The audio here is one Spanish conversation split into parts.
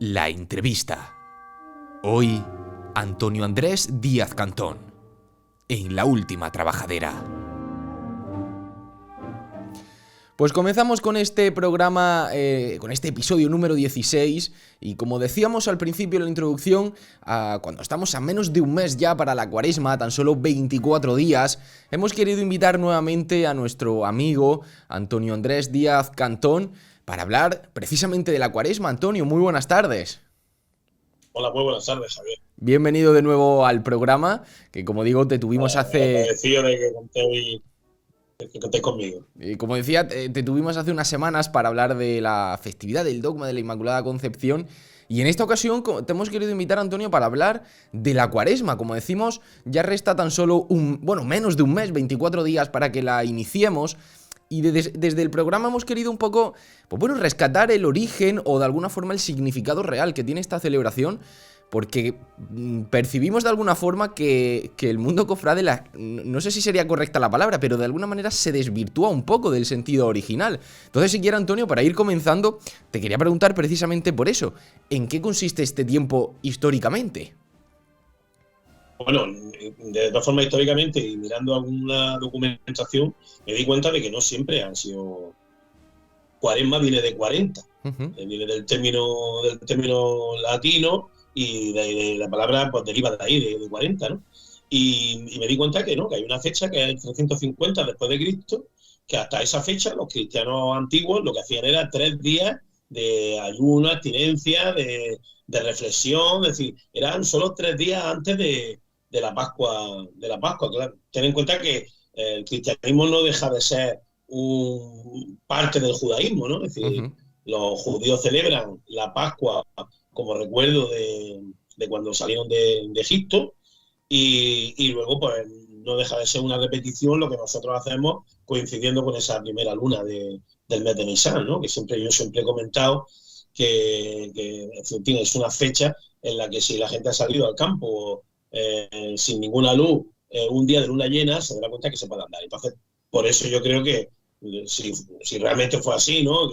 La entrevista. Hoy, Antonio Andrés Díaz Cantón, en La Última Trabajadera. Pues comenzamos con este programa, con este episodio número 16, y como decíamos al principio de la introducción, cuando estamos a menos de un mes ya para la Cuaresma, tan solo 24 días, hemos querido invitar nuevamente a nuestro amigo Antonio Andrés Díaz Cantón para hablar precisamente de la Cuaresma. Antonio, muy buenas tardes. Hola, muy buenas tardes, Javier. Bienvenido de nuevo al programa, que como digo, te tuvimos hace... Agradecido de que contéis conmigo. Como decía, te tuvimos hace unas semanas para hablar de la festividad del dogma de la Inmaculada Concepción, y en esta ocasión te hemos querido invitar, Antonio, para hablar de la Cuaresma. Como decimos, ya resta tan solo menos de un mes, 24 días para que la iniciemos. Y desde el programa hemos querido un poco, rescatar el origen o de alguna forma el significado real que tiene esta celebración, porque percibimos de alguna forma que el mundo cofrade, no sé si sería correcta la palabra, pero de alguna manera se desvirtúa un poco del sentido original. Entonces, si quieres, Antonio, para ir comenzando, te quería preguntar precisamente por eso, ¿en qué consiste este tiempo históricamente? Bueno, de todas formas, históricamente y mirando alguna documentación, me di cuenta de que no siempre han sido... Cuaresma viene de 40, viene del término latino, y de la palabra pues deriva de ahí, de 40, ¿no? Y me di cuenta que no, que hay una fecha que es el 350 después de Cristo, que hasta esa fecha los cristianos antiguos lo que hacían era 3 días de ayuno, abstinencia, de reflexión, es decir, eran solo 3 días antes de la Pascua, claro. Ten en cuenta que el cristianismo no deja de ser parte del judaísmo, ¿no? Es decir, los judíos celebran la Pascua como recuerdo de cuando salieron de Egipto, y luego pues no deja de ser una repetición lo que nosotros hacemos coincidiendo con esa primera luna del mes de Nisan, ¿no? Que yo siempre he comentado que en fin, es una fecha en la que si la gente ha salido al campo sin ninguna luz, un día de luna llena, se dará cuenta que se puede andar. Entonces, por eso yo creo que si realmente fue así, ¿no?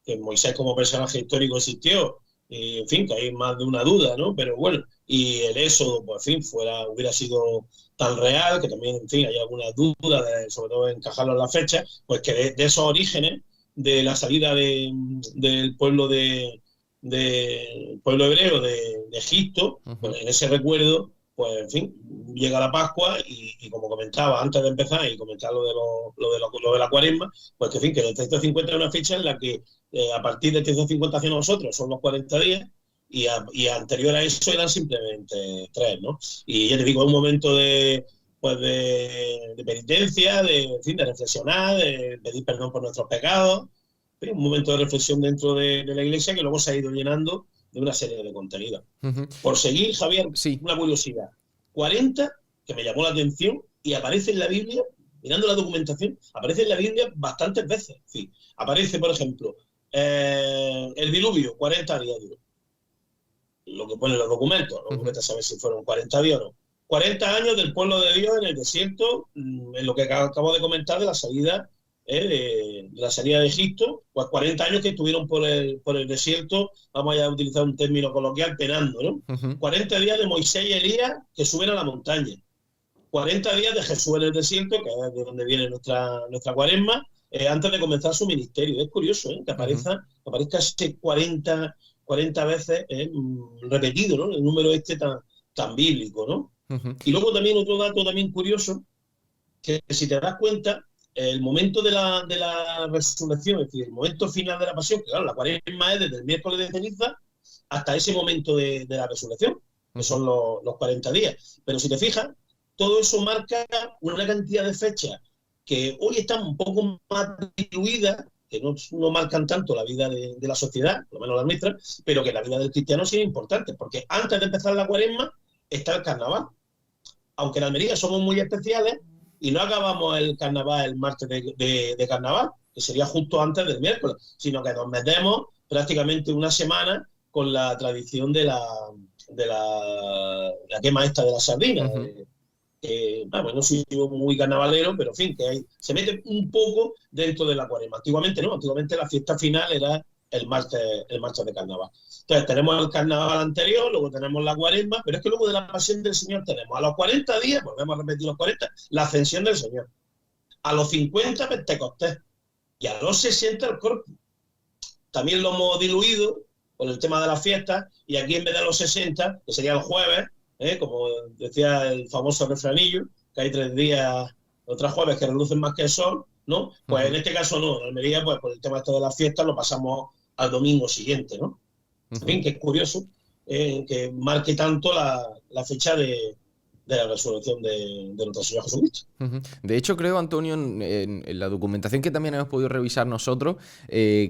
Que Moisés como personaje histórico existió, y en fin, que hay más de una duda, ¿no? Pero bueno, y el éxodo, pues en fin, hubiera sido tan real, que también, en fin, hay algunas dudas, sobre todo encajarlo en la fecha, pues que de esos orígenes, de la salida del pueblo pueblo hebreo de Egipto, pues en ese recuerdo, pues en fin, llega la Pascua y como comentaba antes de empezar y comentar lo de la Cuaresma, pues que en fin, que el 350 es una fecha en la que a partir del 350 hacia nosotros son los 40 días, y anterior a eso eran simplemente 3, ¿no? Y ya te digo, es un momento de penitencia, en fin, de reflexionar, de pedir perdón por nuestros pecados, un momento de reflexión dentro de la Iglesia que luego se ha ido llenando de una serie de contenidos. Por seguir, Javier, sí. Una curiosidad. 40, que me llamó la atención, y aparece en la Biblia, mirando la documentación, aparece en la Biblia bastantes veces. Sí. Aparece, por ejemplo, el diluvio, 40 días duro. Lo que ponen los documentos, no saber si fueron 40 días o no. 40 años del pueblo de Dios en el desierto, en lo que acabo de comentar de la salida de Egipto, pues 40 años que estuvieron por el desierto, vamos a utilizar un término coloquial, penando, ¿no? 40 días de Moisés y Elías que suben a la montaña. 40 días de Jesús en el desierto, que es de donde viene nuestra Cuaresma, antes de comenzar su ministerio. Es curioso, que aparezca ese 40 veces repetido, ¿no? El número tan bíblico, ¿no? Y luego también otro dato también curioso, que si te das cuenta, el momento de la resurrección, es decir, el momento final de la pasión, que claro, la Cuaresma es desde el miércoles de ceniza hasta ese momento de la resurrección, que son los 40 días. Pero si te fijas, todo eso marca una cantidad de fechas que hoy están un poco más diluidas, que no marcan tanto la vida de la sociedad, por lo menos la nuestra, pero que la vida del cristiano sí es importante, porque antes de empezar la Cuaresma está el carnaval. Aunque en Almería somos muy especiales y no acabamos el carnaval el martes de carnaval, que sería justo antes del miércoles, sino que nos metemos prácticamente una semana con la tradición de la quema esta de las sardinas. No soy muy carnavalero, pero en fin, se mete un poco dentro de la Cuaresma. Antiguamente no, antiguamente la fiesta final era el martes de carnaval. Entonces tenemos el carnaval anterior, luego tenemos la cuaresma, pero es que luego de la pasión del Señor tenemos a los 40 días, volvemos a repetir los 40, la ascensión del Señor. A los 50 Pentecostés y a los 60 el Corpus. También lo hemos diluido con el tema de las fiestas y aquí en vez de los 60, que sería el jueves, como decía el famoso refranillo, que hay 3 días o 3 jueves que relucen más que el sol, ¿no? Pues en este caso no, en Almería, pues por el tema de las fiestas lo pasamos al domingo siguiente, ¿no? En fin, que es curioso que marque tanto la fecha de la resurrección de nuestro Señor Jesucristo. De hecho, creo, Antonio, en la documentación que también hemos podido revisar nosotros, se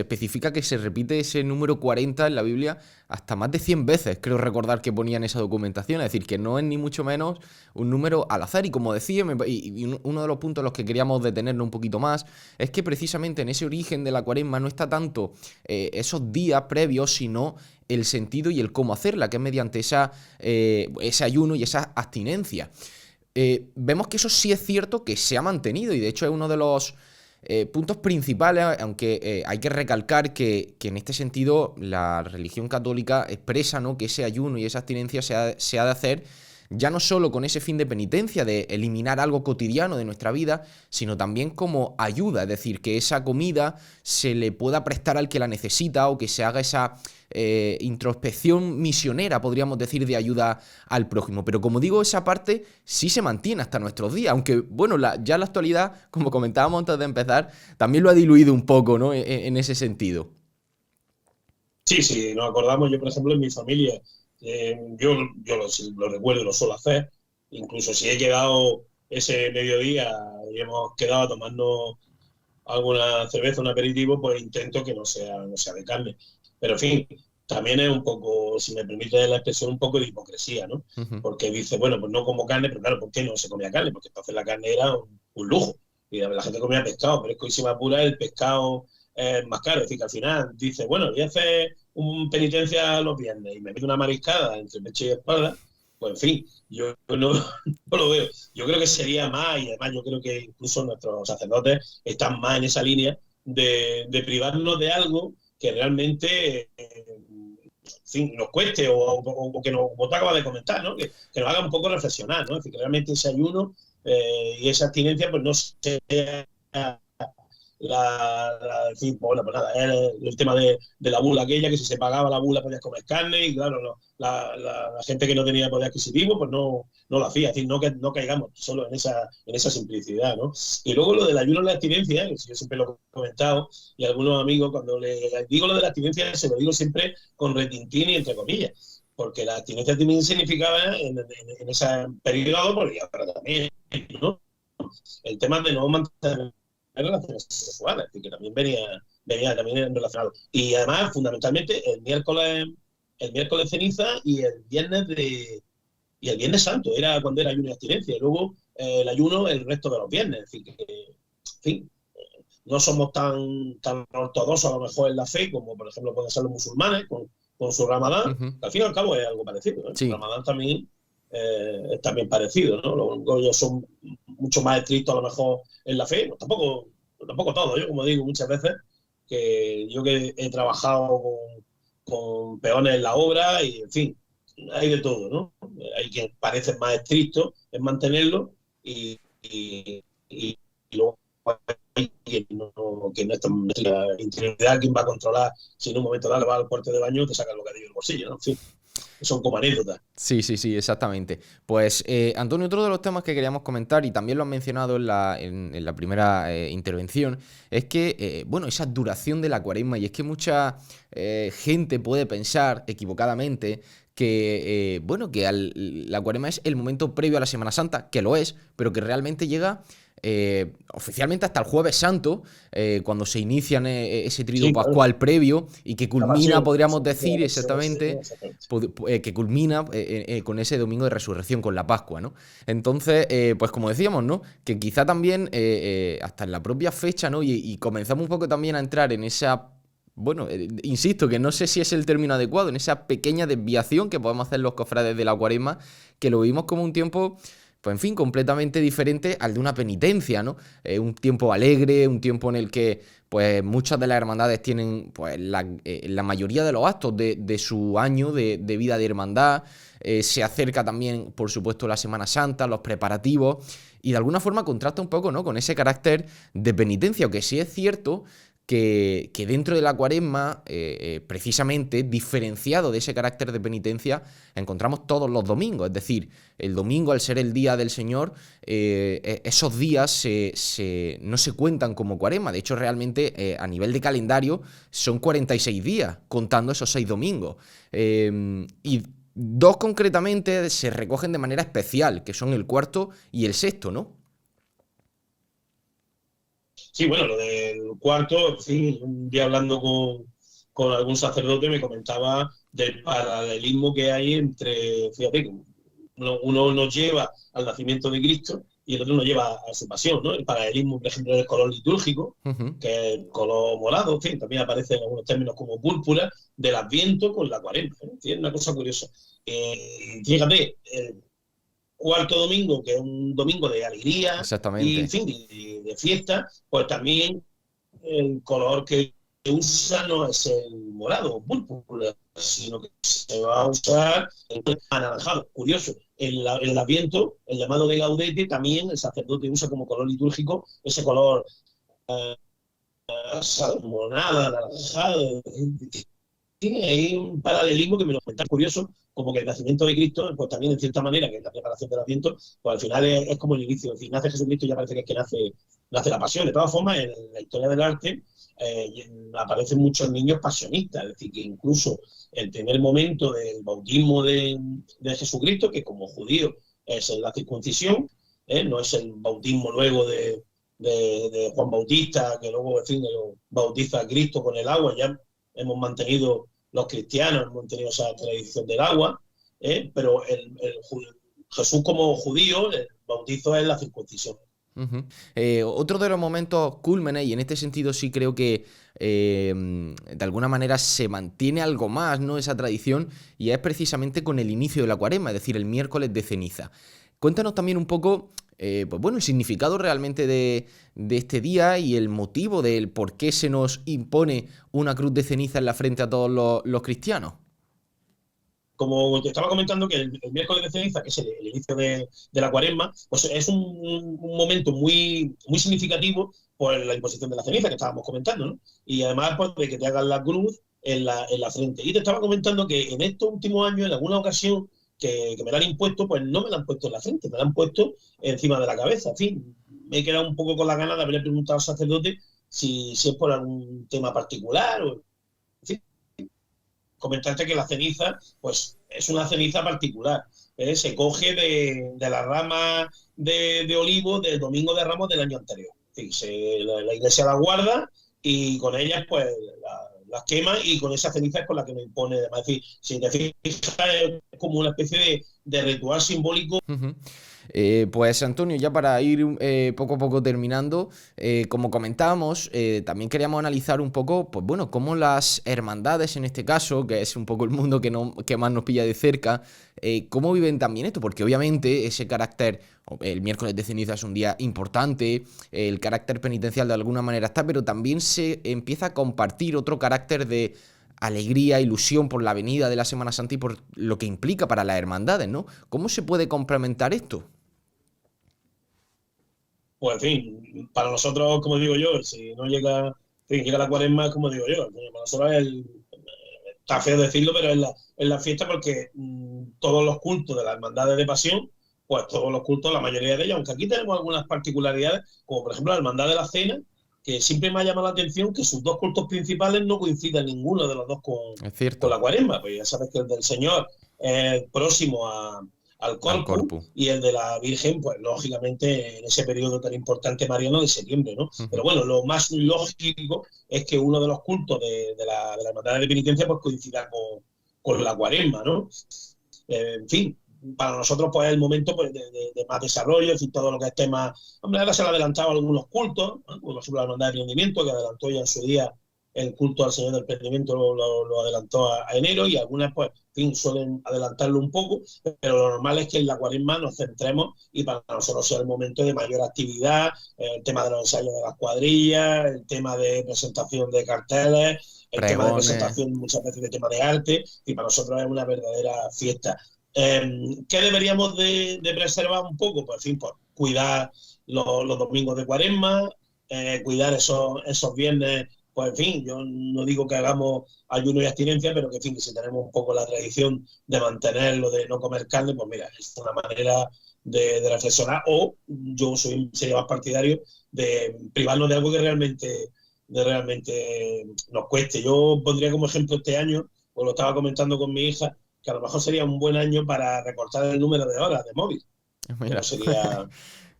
especifica que se repite ese número 40 en la Biblia hasta más de 100 veces, creo recordar que ponía en esa documentación, es decir, que no es ni mucho menos un número al azar, y como decía, y uno de los puntos en los que queríamos detenernos un poquito más, es que precisamente en ese origen de la cuaresma no está tanto esos días previos, sino el sentido y el cómo hacerla, que es mediante ese ayuno y esa abstinencia. Vemos que eso sí es cierto que se ha mantenido y de hecho es uno de los puntos principales, aunque hay que recalcar que en este sentido la religión católica expresa, ¿no?, que ese ayuno y esa abstinencia se ha de hacer ya no solo con ese fin de penitencia, de eliminar algo cotidiano de nuestra vida, sino también como ayuda, es decir, que esa comida se le pueda prestar al que la necesita o que se haga esa introspección misionera, podríamos decir, de ayuda al prójimo. Pero como digo, esa parte sí se mantiene hasta nuestros días, aunque, bueno, ya la actualidad, como comentábamos antes de empezar, también lo ha diluido un poco, ¿no?, en ese sentido. Sí, nos acordamos, yo por ejemplo en mi familia, yo lo recuerdo, lo suelo hacer, incluso si he llegado ese mediodía y hemos quedado a tomarnos alguna cerveza, un aperitivo, pues intento que no sea de carne. Pero en fin, también es un poco, si me permite la expresión, un poco de hipocresía, ¿no? Porque dice, bueno, pues no como carne, pero claro, ¿por qué no se comía carne? Porque entonces la carne era un lujo y la gente comía pescado, pero es que hoy se me apura el pescado más caro. Es decir, que al final dice, bueno, voy a hacer un penitencia los viernes y me meto una mariscada entre pecho y espalda, pues en fin, yo no lo veo. Yo creo que sería más, y además yo creo que incluso nuestros sacerdotes están más en esa línea de privarnos de algo que realmente nos cueste o que nos, como tú acabas de comentar, ¿no? Que nos haga un poco reflexionar, ¿no? Es decir, que realmente ese ayuno y esa abstinencia pues no sea en fin, bueno, pues nada, el tema de la bula aquella, que si se pagaba la bula podías comer carne y claro, no, la gente que no tenía poder adquisitivo pues no lo hacía, es decir, no caigamos solo en esa simplicidad, ¿no? Y luego lo del ayuno en la abstinencia, que yo siempre lo he comentado, y algunos amigos cuando les digo lo de la abstinencia se lo digo siempre con retintín y entre comillas, porque la abstinencia también significaba en ese periodo, porque ahora también, ¿no? El tema de no mantener relaciones sexuales, que también venía también relacionado. Y además, fundamentalmente, el miércoles ceniza y el viernes santo, era cuando era ayuno y abstinencia. Y luego el ayuno el resto de los viernes. Es decir, que, en fin, no somos tan ortodoxos a lo mejor en la fe como, por ejemplo, pueden ser los musulmanes con su Ramadán, que al fin y al cabo es algo parecido. Sí. El Ramadán también es también parecido, ¿no? Los únicos ellos son mucho más estrictos a lo mejor en la fe, pues tampoco todo. Yo, como digo muchas veces, que yo que he trabajado con peones en la obra y, en fin, hay de todo, ¿no? Hay quien parece más estricto en mantenerlo y luego hay quien no está en la interioridad, quien va a controlar si en un momento dado le va al cuarto de baño y te saca el bocadillo del bolsillo, ¿no? En fin, son como anécdotas. Sí, exactamente. Pues, Antonio, otro de los temas que queríamos comentar, y también lo has mencionado en la primera intervención, es que, bueno, esa duración de la cuaresma, y es que mucha gente puede pensar equivocadamente que, bueno, que la cuaresma es el momento previo a la Semana Santa, que lo es, pero que realmente llega oficialmente hasta el Jueves Santo, cuando se inician ese triduo pascual previo y que culmina, podríamos decir exactamente, que culmina con ese domingo de resurrección, con la Pascua, ¿no? Entonces, pues como decíamos, ¿no?, que quizá también hasta en la propia fecha, ¿no?, y comenzamos un poco también a entrar en esa, bueno, insisto, que no sé si es el término adecuado, en esa pequeña desviación que podemos hacer los cofrades de la cuaresma, que lo vivimos como un tiempo pues en fin, completamente diferente al de una penitencia, ¿no? Un tiempo alegre, un tiempo en el que pues muchas de las hermandades tienen pues la mayoría de los actos de su año de vida de hermandad. Se acerca también, por supuesto, la Semana Santa, los preparativos, y de alguna forma contrasta un poco, ¿no?, con ese carácter de penitencia, aunque sí es cierto que dentro de la Cuaresma, precisamente diferenciado de ese carácter de penitencia, encontramos todos los domingos. Es decir, el domingo, al ser el día del Señor, esos días no se cuentan como Cuaresma. De hecho, realmente, a nivel de calendario, son 46 días, contando esos 6 domingos. Y dos concretamente se recogen de manera especial, que son el cuarto y el sexto, ¿no? Sí, bueno, lo del cuarto, sí, un día hablando con algún sacerdote me comentaba del paralelismo que hay entre, fíjate, uno nos lleva al nacimiento de Cristo y el otro nos lleva a su pasión, ¿no? El paralelismo, por ejemplo, del color litúrgico, Uh-huh. que es el color morado, en fin, también aparece en algunos términos como púrpura, del Adviento con la Cuaresma, ¿no? Es una cosa curiosa. Fíjate, el cuarto domingo, que es un domingo de alegría y, en Exactamente. fin, de fiesta, pues también el color que usa no es el morado, púrpura, sino que se va a usar el anaranjado. Curioso, el Adviento, el llamado de Gaudete, también el sacerdote usa como color litúrgico ese color salmonada, anaranjado. Tiene ahí un paralelismo que me lo cuenta curioso, como que el nacimiento de Cristo, pues también en cierta manera, que es la preparación del Adviento, pues al final es como el inicio. En fin, nace Jesucristo y ya parece que es que nace la pasión. De todas formas, en la historia del arte aparecen muchos niños pasionistas, es decir, que incluso el primer momento del bautismo de Jesucristo, que como judío es la circuncisión, no es el bautismo luego de Juan Bautista, que luego, en fin, bautiza a Cristo con el agua. Ya hemos mantenido los cristianos, hemos tenido esa tradición del agua, pero Jesús como judío, el bautizo es la circuncisión. Uh-huh. Otro de los momentos cúlmenes, y en este sentido sí creo que de alguna manera se mantiene algo más, ¿no?, esa tradición, y es precisamente con el inicio de la Cuaresma, es decir, el miércoles de ceniza. Cuéntanos también un poco, pues bueno, el significado realmente de este día y el motivo del por qué se nos impone una cruz de ceniza en la frente a todos los cristianos. Como te estaba comentando, que el miércoles de ceniza, que es el inicio de la Cuaresma, pues es un momento muy, muy significativo por la imposición de la ceniza que estábamos comentando, ¿no? Y además, pues, de que te hagan la cruz en la frente. Y te estaba comentando que en estos últimos años, en alguna ocasión que me la han impuesto, pues no me la han puesto en la frente, me la han puesto encima de la cabeza. En fin, me he quedado un poco con la gana de haberle preguntado al sacerdote si es por algún tema particular o, en fin, comentarte que la ceniza, pues es una ceniza particular. Se coge de la rama de olivo del Domingo de Ramos del año anterior. La iglesia la guarda y con ellas, pues, las quema, y con esa ceniza es con la que me impone. Además, es decir, si te fijas, es como una especie de ritual simbólico. Uh-huh. Pues Antonio, ya para ir poco a poco terminando, como comentábamos, también queríamos analizar un poco, pues bueno, cómo las hermandades en este caso, que es un poco el mundo que más nos pilla de cerca, cómo viven también esto, porque obviamente ese carácter, el miércoles de ceniza es un día importante, el carácter penitencial de alguna manera está, pero también se empieza a compartir otro carácter de alegría, ilusión por la venida de la Semana Santa y por lo que implica para las hermandades, ¿no? ¿Cómo se puede complementar esto? Pues, en fin, para nosotros, como digo yo, si no llega, en fin, llega la Cuaresma, como digo yo, para nosotros está feo decirlo, pero es la fiesta, porque todos los cultos de las hermandades de pasión, pues todos los cultos, la mayoría de ellos, aunque aquí tenemos algunas particularidades, como por ejemplo la hermandad de la cena, que siempre me ha llamado la atención que sus dos cultos principales no coinciden ninguno de los dos Es con cierto, la Cuaresma. Pues ya sabes que el del Señor es próximo al al Corpus, corpus. y el de la Virgen, pues lógicamente en ese periodo tan importante mariano de septiembre, ¿no? Pero bueno, lo más lógico es que uno de los cultos de la hermandad de penitencia, pues coincida con la Cuaresma, ¿no? En fin, para nosotros, pues es el momento, pues, de más desarrollo, es decir, todo lo que es tema. Hombre, ahora se le han adelantado algunos cultos, ¿no? Como por ejemplo la hermandad de rendimiento, que adelantó ya en su día el culto al Señor del Emprendimiento lo adelantó a enero, y algunas, pues, en fin, suelen adelantarlo un poco, pero lo normal es que en la Cuaresma nos centremos y para nosotros sea el momento de mayor actividad, el tema de los ensayos de las cuadrillas, el tema de presentación de carteles, el tema de Pregones. presentación muchas veces de tema de arte, y para nosotros es una verdadera fiesta. ¿Qué deberíamos de preservar un poco? Pues, en fin, pues, cuidar los domingos de Cuaresma, cuidar esos viernes. Pues, en fin, yo no digo que hagamos ayuno y abstinencia, pero que, en fin, que si tenemos un poco la tradición de mantenerlo, de no comer carne, pues mira, es una manera de reflexionar. O yo sería más partidario de privarnos de algo que realmente nos cueste. Yo pondría como ejemplo este año, pues lo estaba comentando con mi hija, que a lo mejor sería un buen año para recortar el número de horas de móvil, que no Mira. sería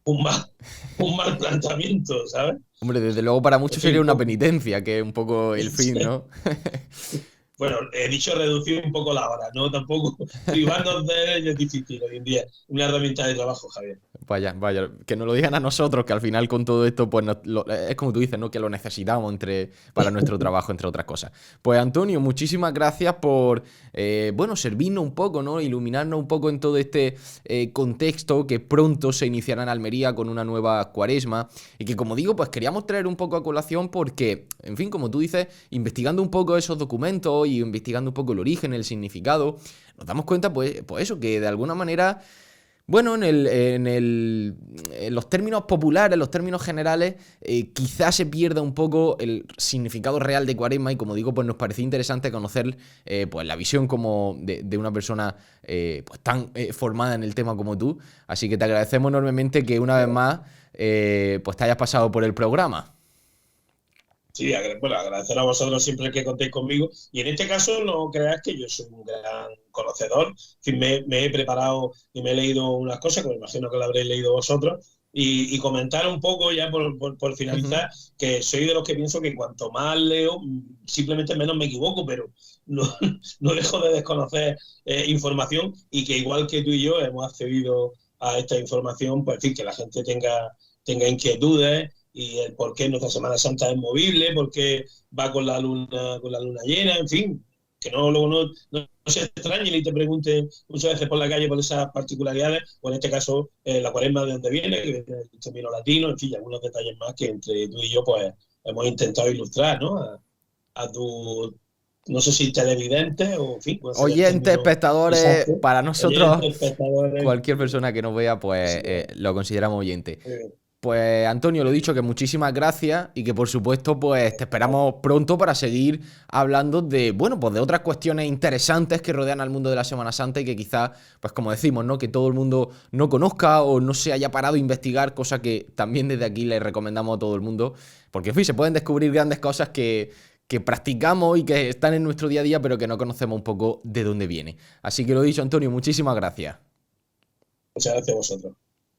un mal planteamiento, ¿sabes? Hombre, desde luego para En muchos sería fin, una penitencia, que es un poco el fin, ¿no? bueno, he dicho reducir un poco la hora, ¿no? Tampoco privarnos de ello es difícil hoy en día. Una herramienta de trabajo, Javier. Vaya, vaya, que nos lo digan a nosotros, que al final con todo esto, pues es como tú dices, ¿no? Que lo necesitamos para nuestro trabajo, entre otras cosas. Pues Antonio, muchísimas gracias por, bueno, servirnos un poco, ¿no? Iluminarnos un poco en todo este contexto que pronto se iniciará en Almería con una nueva cuaresma. Y que, como digo, pues queríamos traer un poco a colación porque, en fin, como tú dices, investigando un poco esos documentos y investigando un poco el origen, el significado, nos damos cuenta, pues eso, que de alguna manera... Bueno, en los términos populares, los términos generales, quizás se pierda un poco el significado real de Cuaresma y, como digo, pues nos parecía interesante conocer pues la visión como de una persona pues tan formada en el tema como tú. Así que te agradecemos enormemente que una vez más pues te hayas pasado por el programa. Sí, bueno, agradecer a vosotros siempre que contéis conmigo. Y en este caso, no creáis que yo soy un gran conocedor. En fin, me he preparado y me he leído unas cosas, que me imagino que lo habréis leído vosotros. Y comentar un poco, ya por Ujú. finalizar, que soy de los que pienso que cuanto más leo, simplemente menos me equivoco, pero no, no dejo de desconocer información, y que igual que tú y yo hemos accedido a esta información, pues, en fin, que la gente tenga inquietudes, y el por qué nuestra Semana Santa es movible, por qué va con la luna llena, en fin, que luego no se extrañen y te pregunten muchas veces por la calle por esas particularidades, o en este caso la Cuaresma de dónde viene, que viene del término latino, en fin, y algunos detalles más que entre tú y yo pues hemos intentado ilustrar, ¿no? A tu, no sé si televidente o, en fin, cuál sería el Oyentes, término espectadores, exacto, para nosotros, oyentes, espectadores, cualquier persona que nos vea, así pues que, lo consideramos oyente. muy bien. Pues Antonio, lo dicho, que muchísimas gracias y que por supuesto pues te esperamos pronto para seguir hablando de, bueno, pues de otras cuestiones interesantes que rodean al mundo de la Semana Santa y que quizás, pues como decimos, ¿no? Que todo el mundo no conozca o no se haya parado a investigar, cosa que también desde aquí le recomendamos a todo el mundo, porque en fin, se pueden descubrir grandes cosas que practicamos y que están en nuestro día a día, pero que no conocemos un poco de dónde viene. Así que lo dicho, Antonio, muchísimas gracias. Muchas gracias a vosotros.